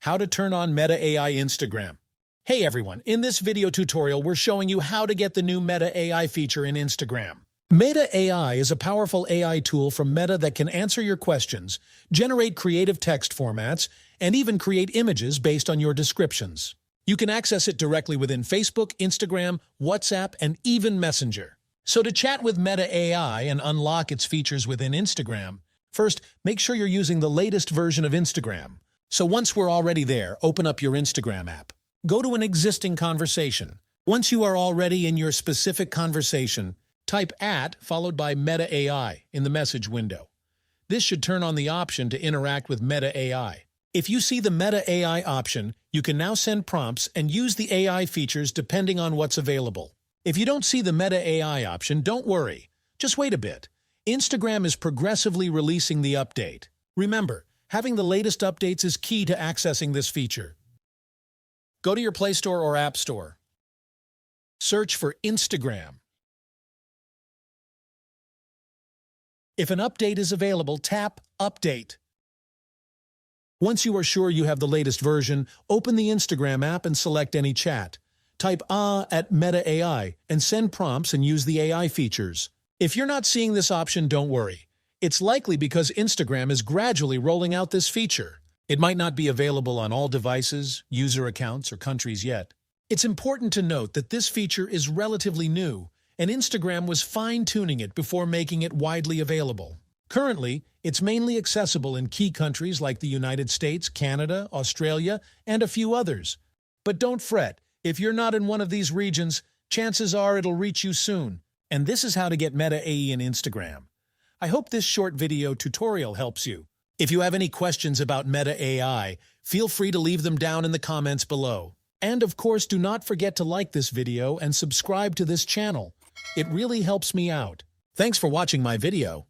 How to turn on Meta AI Instagram. Hey everyone, in this video tutorial we're showing you how to get the new Meta AI feature in Instagram. Meta AI is a powerful AI tool from Meta that can answer your questions, generate creative text formats, and even create images based on your descriptions. You can access it directly within Facebook, Instagram, WhatsApp, and even Messenger. So to chat with Meta AI and unlock its features within Instagram, first, make sure you're using the latest version of Instagram. So once we're already there, open up your Instagram app. Go to an existing conversation. Once you are already in your specific conversation, type @ followed by Meta AI in the message window. This should turn on the option to interact with Meta AI. If you see the Meta AI option, you can now send prompts and use the AI features depending on what's available. If you don't see the Meta AI option, don't worry. Just wait a bit. Instagram is progressively releasing the update. Remember, having the latest updates is key to accessing this feature. Go to your Play Store or App Store. Search for Instagram. If an update is available, tap Update. Once you are sure you have the latest version, open the Instagram app and select any chat. Type at Meta AI and send prompts and use the AI features. If you're not seeing this option, don't worry. It's likely because Instagram is gradually rolling out this feature. It might not be available on all devices, user accounts, or countries yet. It's important to note that this feature is relatively new, and Instagram was fine-tuning it before making it widely available. Currently, it's mainly accessible in key countries like the United States, Canada, Australia, and a few others. But don't fret, if you're not in one of these regions, chances are it'll reach you soon. And this is how to get Meta AI in Instagram. I hope this short video tutorial helps you. If you have any questions about Meta AI, feel free to leave them down in the comments below. And of course, do not forget to like this video and subscribe to this channel. It really helps me out. Thanks for watching my video.